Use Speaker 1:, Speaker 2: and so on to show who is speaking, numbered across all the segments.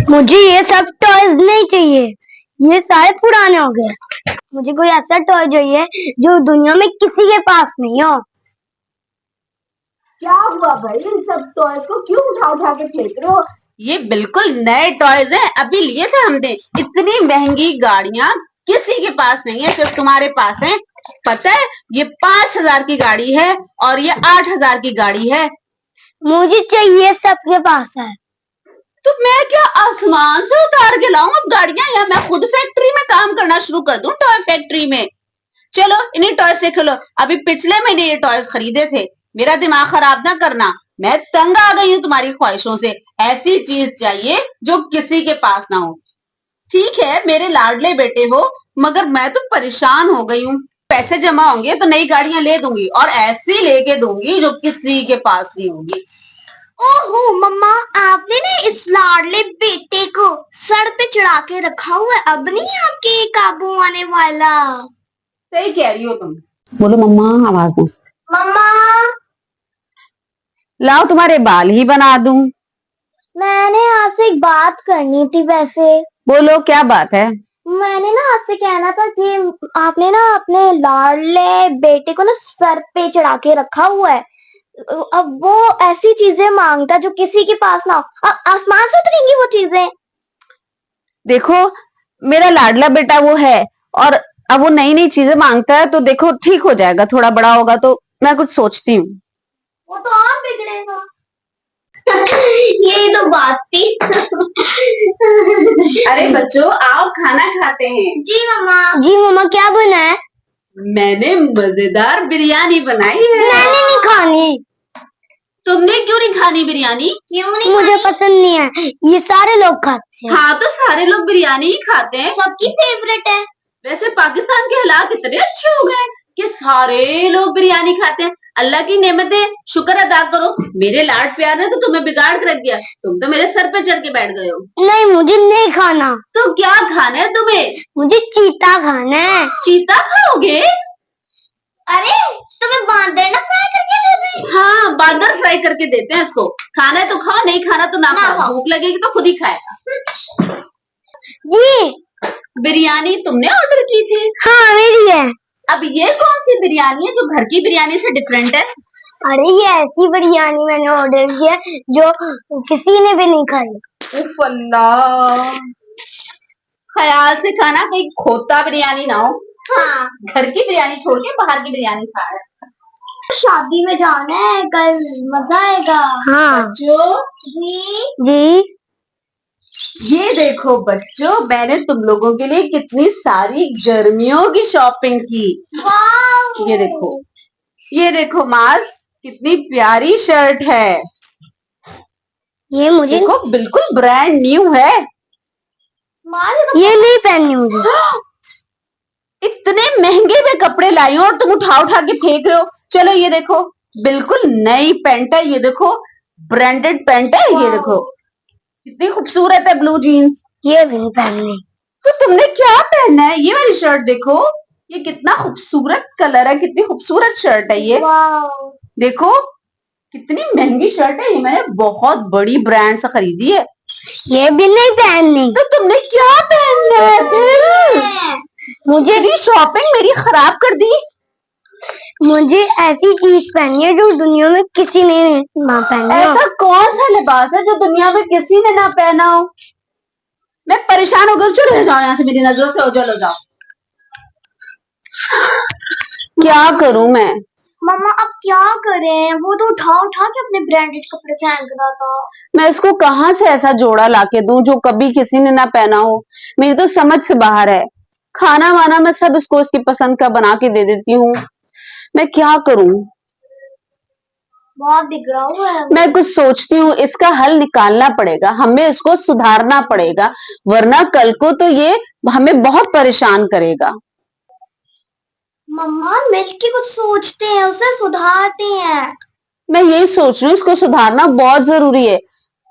Speaker 1: मुझे ये सब टॉयज नहीं चाहिए। ये सारे पुराने हो गए। मुझे कोई ऐसा टॉय चाहिए जो दुनिया में किसी के पास नहीं हो।
Speaker 2: क्या हुआ भाई, इन सब टॉयज को क्यों उठा उठा के फेंक रहे हो?
Speaker 3: ये बिल्कुल नए टॉयज हैं, अभी लिए थे हमने। इतनी महंगी गाड़ियां किसी के पास नहीं है, सिर्फ तुम्हारे पास है। पता है, ये 5,000 की गाड़ी है और ये 8,000 की गाड़ी है।
Speaker 1: मुझे चाहिए, सबके पास है।
Speaker 3: तो मैं क्या आसमान से उतार के लाऊं अब गाड़ियां, या मैं खुद फैक्ट्री में काम करना शुरू कर दूं, टॉय फैक्ट्री में। चलो इन्हीं टॉय से खेलो। अभी पिछले महीने ये टॉयज खरीदे थे, मेरा दिमाग खराब ना करना। मैं तंग आ गई हूँ तुम्हारी ख्वाहिशों से। ऐसी चीज चाहिए जो किसी के पास ना हो। ठीक है, मेरे लाडले बेटे हो, मगर मैं तो परेशान हो गई हूँ। पैसे जमा होंगे तो नई गाड़ियां ले दूंगी, और ऐसी लेके दूंगी जो किसी के पास नहीं होगी।
Speaker 1: ओहो मम्मा, आपने ना इस लाडले बेटे को सर पे चढ़ा के रखा हुआ है, अब नहीं आपके काबू आने वाला।
Speaker 3: सही कह रही हो तुम। बोलो मम्मा, आवाज दो।
Speaker 1: मम्मा,
Speaker 3: लाओ तुम्हारे बाल ही बना दूं।
Speaker 1: मैंने आपसे एक बात करनी थी। वैसे
Speaker 3: बोलो, क्या बात है?
Speaker 1: मैंने ना आपसे कहना था कि आपने ना अपने लाडले बेटे को ना सर पे चढ़ा के रखा हुआ है। अब वो ऐसी चीजें मांगता जो किसी के पास ना हो। आसमान से उतरेंगी वो चीजें।
Speaker 3: देखो, मेरा लाडला बेटा वो है, और अब वो नई नई चीजें मांगता है, तो देखो ठीक हो जाएगा, थोड़ा बड़ा होगा तो मैं कुछ सोचती हूँ।
Speaker 1: वो तो और बिगड़ेगा। यही तो बात थी।
Speaker 3: अरे बच्चों, आओ खाना खाते हैं।
Speaker 1: जी मम्मा। जी मम्मा, क्या बना है?
Speaker 3: मैंने मजेदार बिरयानी बनाई है।
Speaker 1: मैंने नहीं खानी।
Speaker 3: तुमने क्यों नहीं खानी बिरयानी?
Speaker 1: क्यों नहीं? मुझे पसंद नहीं है। ये सारे लोग खाते हैं।
Speaker 3: हाँ, तो सारे लोग बिरयानी ही खाते हैं।
Speaker 1: सबकी फेवरेट है।
Speaker 3: वैसे पाकिस्तान के हालात इतने अच्छे हो गए कि सारे लोग बिरयानी खाते हैं। अल्लाह की नेमत है, शुक्र अदा करो। मेरे लाड प्यार ने तो तुम्हें बिगाड़ कर रख दिया। तुम तो मेरे सर पे चढ़ के बैठ गए हो।
Speaker 1: नहीं, मुझे नहीं खाना।
Speaker 3: तो क्या खाना है तुम्हें?
Speaker 1: मुझे चीता खाना है।
Speaker 3: चीता खाओगे?
Speaker 1: अरे, तुम्हें बांदर ना फ्राई करके दे दें?
Speaker 3: हाँ, बांदर फ्राई करके देते हैं इसको। खाना है तो खाओ, नहीं खाना तो ना खाओ। भूख लगेगी तो खुद ही खाएगा।
Speaker 1: जी,
Speaker 3: बिरयानी तुमने ऑर्डर की थी?
Speaker 1: हाँ मेरी है।
Speaker 3: अब ये कौन सी बिरयानी है जो घर की बिरयानी से डिफरेंट है?
Speaker 1: अरे, ये ऐसी बिरयानी मैंने ऑर्डर किया जो किसी ने भी नहीं खाई।
Speaker 3: उफ अल्लाह, ख्याल से खाना, कहीं खोता बिरयानी ना हो।
Speaker 1: हाँ,
Speaker 3: घर की बिरयानी छोड़ के बाहर की बिरयानी खा रहे हैं।
Speaker 1: शादी में जाना है कल, मजा आएगा। हाँ
Speaker 3: बच्चों,
Speaker 1: जी।
Speaker 3: ये देखो बच्चों, मैंने तुम लोगों के लिए कितनी सारी गर्मियों की शॉपिंग की।
Speaker 1: वाव!
Speaker 3: ये देखो मास, कितनी प्यारी शर्ट है।
Speaker 1: ये मुझे
Speaker 3: देखो, बिल्कुल ब्रांड न्यू है।
Speaker 1: ये नहीं पहननी मुझे।
Speaker 3: इतने महंगे में कपड़े लाई हो और तुम उठा उठा के फेंक रहे हो। चलो ये देखो, बिल्कुल नई पैंट है। ये देखो, ब्रांडेड पैंट है। ये देखो, कितनी खूबसूरत है, ब्लू जीन्स।
Speaker 1: ये भी नहीं पहननी।
Speaker 3: तो तुमने क्या पहनना है? ये वाली शर्ट देखो, ये कितना खूबसूरत कलर है, कितनी खूबसूरत शर्ट है ये।
Speaker 1: वाव!
Speaker 3: देखो, कितनी महंगी शर्ट है ये, मैंने बहुत बड़ी ब्रांड से खरीदी है।
Speaker 1: ये भी नहीं पहननी।
Speaker 3: तो तुमने क्या पहनना है फिर? मुझे शॉपिंग मेरी खराब कर दी।
Speaker 1: मुझे ऐसी चीज पहननी है जो दुनिया में किसी ने ना पहनी हो।
Speaker 3: ऐसा कौन सा लिबास है जो दुनिया में किसी ने ना पहना हो? मैं परेशान हो गई, चले जाओ यहाँ से, मेरी नजरों से ओझल हो जाओ। क्या करूं मैं?
Speaker 1: मम्मा, अब क्या करें? वो तो उठा उठा के अपने ब्रांडेड कपड़े फेंक रहा था।
Speaker 3: मैं इसको कहाँ से ऐसा जोड़ा लाके दूं जो कभी किसी ने ना पहना हो? मेरी तो समझ से बाहर है। खाना वाना मैं सब इसको इसकी पसंद का बना के दे देती हूँ। मैं क्या करूं?
Speaker 1: बहुत बिगड़ा हुआ है।
Speaker 3: मैं कुछ सोचती हूँ, इसका हल निकालना पड़ेगा, हमें इसको सुधारना पड़ेगा, वरना कल को तो ये हमें बहुत परेशान करेगा।
Speaker 1: मम्मा, मिलके कुछ सोचते हैं, उसे सुधारते हैं।
Speaker 3: मैं यही सोच रही हूँ, इसको सुधारना बहुत जरूरी है।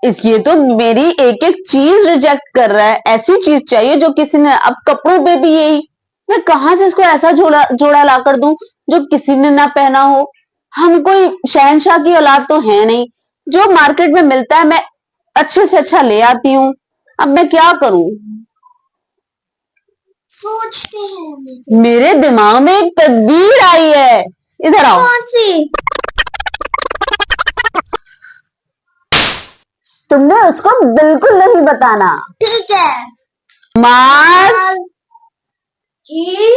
Speaker 3: ये तो मेरी एक एक चीज रिजेक्ट कर रहा है। ऐसी चीज चाहिए जो किसी ने, अब कपड़ों पे भी यही। मैं कहाँ से इसको ऐसा जोड़ा जोड़ा ला कर दूं जो किसी ने ना पहना हो? हम कोई शहनशाह की औलाद तो है नहीं। जो मार्केट में मिलता है मैं अच्छे से अच्छा ले आती हूँ। अब मैं क्या करूं?
Speaker 1: सोचते हैं।
Speaker 3: मेरे दिमाग में एक तदबीर आई है, इधर आओ।
Speaker 1: कौन सी?
Speaker 3: तुमने उसको बिल्कुल नहीं बताना।
Speaker 1: ठीक है।
Speaker 3: मार्स,
Speaker 2: जी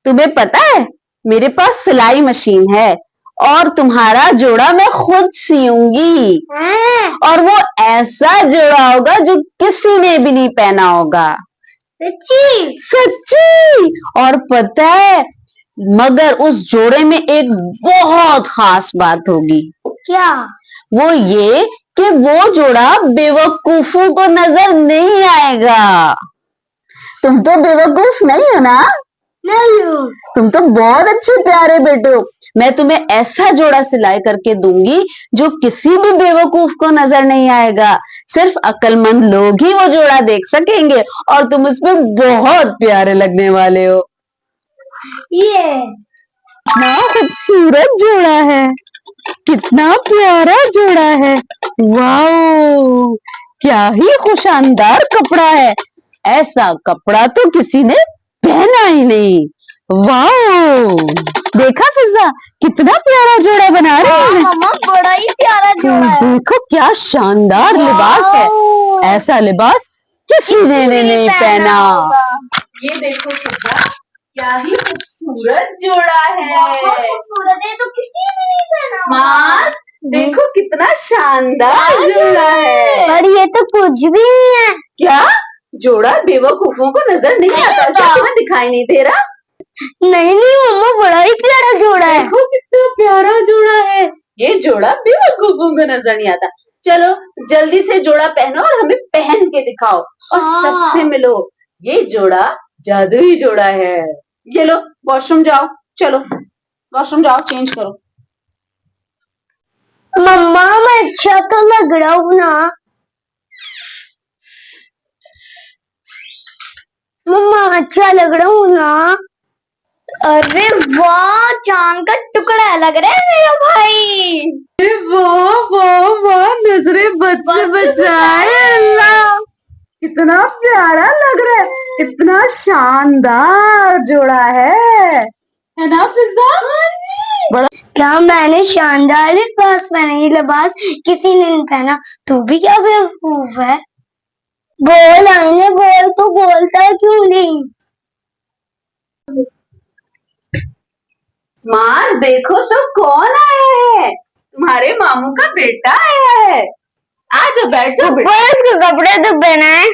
Speaker 3: तुम्हें पता है मेरे पास सिलाई मशीन है और तुम्हारा जोड़ा मैं खुद सियूंगी, और वो ऐसा जोड़ा होगा जो किसी ने भी नहीं पहना होगा।
Speaker 1: सच्ची?
Speaker 3: सच्ची। और पता है, मगर उस जोड़े में एक बहुत खास बात होगी।
Speaker 1: क्या?
Speaker 3: वो ये कि वो जोड़ा बेवकूफों को नजर नहीं आएगा। तुम तो बेवकूफ नहीं हो ना?
Speaker 1: नहीं हूँ।
Speaker 3: तुम तो बहुत अच्छे प्यारे बेटे हो। मैं तुम्हें ऐसा जोड़ा सिलाई करके दूंगी जो किसी भी बेवकूफ को नजर नहीं आएगा। सिर्फ अक्लमंद लोग ही वो जोड़ा देख सकेंगे और तुम उसमें बहुत प्यारे लगने वाले हो।
Speaker 1: ये
Speaker 3: कितना खूबसूरत जोड़ा है, कितना प्यारा जोड़ा है। वाओ, क्या ही खुशानदार कपड़ा है। ऐसा कपड़ा तो किसी ने पहना ही नहीं। वाओ, देखा फिजा, कितना प्यारा जोड़ा बना रही है।
Speaker 1: मम्मा बड़ा ही प्यारा जोड़ा है।
Speaker 3: देखो क्या शानदार लिबास है।
Speaker 1: वाओ।
Speaker 3: ऐसा लिबास किसी ने नहीं पहना।
Speaker 1: होगा।
Speaker 2: ये देखो फिजा, क्या ही खूबसूरत जोड़ा
Speaker 1: बहुत
Speaker 2: है।
Speaker 1: खूबसूरत है, तो किसी ने नहीं पहना होगा।
Speaker 2: मार्स, देखो कितना शानदार जोड़ा है।
Speaker 1: पर ये तो कुछ भी नहीं है।
Speaker 2: क्या जोड़ा बेवकूफों को नजर नहीं आता? क्या तुम्हें दिखाई नहीं दे रहा?
Speaker 1: नहीं नहीं मम्मा, बड़ा ही प्यारा जोड़ा है।
Speaker 2: देखो कितना प्यारा जोड़ा है। ये जोड़ा बेवकूफों को नजर नहीं आता। चलो जल्दी से जोड़ा पहनो और हमें पहन के दिखाओ और
Speaker 1: हाँ।
Speaker 2: सबसे मिलो। ये जोड़ा जादुई जोड़ा है। ये लो, वॉशरूम जाओ, चलो वॉशरूम जाओ, चेंज करो।
Speaker 1: मम्मा मैं अच्छा तो लग रहा हूँ ना? मम्मा अच्छा लग रहा हूँ ना? अरे वाह, चांद का टुकड़ा लग रहा है मेरा भाई।
Speaker 2: वाह वाह वाह, नजरें बच से बचाए अल्लाह। कितना प्यारा लग रहा है, कितना शानदार जोड़ा है ना फिजा?
Speaker 1: क्या मैंने शानदार लिबास पहना? ये लिबास किसी ने नहीं पहना। तू भी क्या बेवकूफ है? बोल आईने बोल, तू बोलता है क्यों नहीं?
Speaker 2: माँ देखो तो कौन आया है। तुम्हारे मामू का बेटा आया है। आ जाओ, बैठ जाओ बेटा।
Speaker 1: इसके कपड़े तो पहनाए।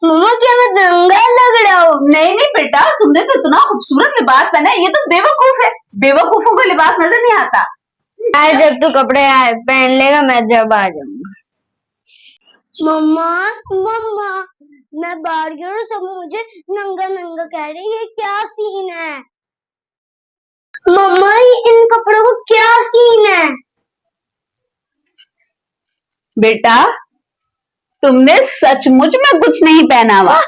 Speaker 1: मम्मा क्या मैं दंगा लग रहा हूँ?
Speaker 2: नहीं नहीं बेटा, तुमने तो इतना खूबसूरत लिबास पहना है। ये तो बेवकूफ है, बेवकूफों को लिबास नजर नहीं आता।
Speaker 1: जब तू कपड़े पहन लेगा मैं जब आ जाऊंगा। मम्मा मम्मा, मैं बाहर गई हूँ, सब मुझे नंगा नंगा कह रही है। ये क्या सीन है? मम्मा इन कपड़ों को क्या सीन है?
Speaker 3: बेटा, तुमने सचमुच में कुछ नहीं पहना हुआ।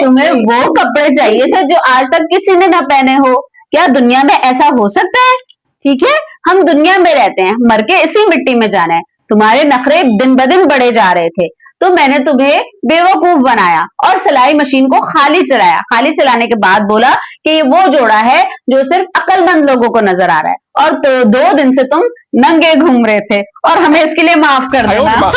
Speaker 3: तुम्हें वो कपड़े चाहिए थे जो आज तक किसी ने ना पहने हो। क्या दुनिया में ऐसा हो सकता है? ठीक है, हम दुनिया में रहते हैं, मर के इसी मिट्टी में जाना है। तुम्हारे नखरे दिन ब दिन बढ़े जा रहे थे, तो मैंने तुम्हें बेवकूफ बनाया और सिलाई मशीन को खाली चलाया। खाली चलाने के बाद बोला कि ये वो जोड़ा है जो सिर्फ अक्लमंद लोगों को नजर आ रहा है, और तो 2 दिन से तुम नंगे घूम रहे थे और हमें इसके लिए माफ कर देना।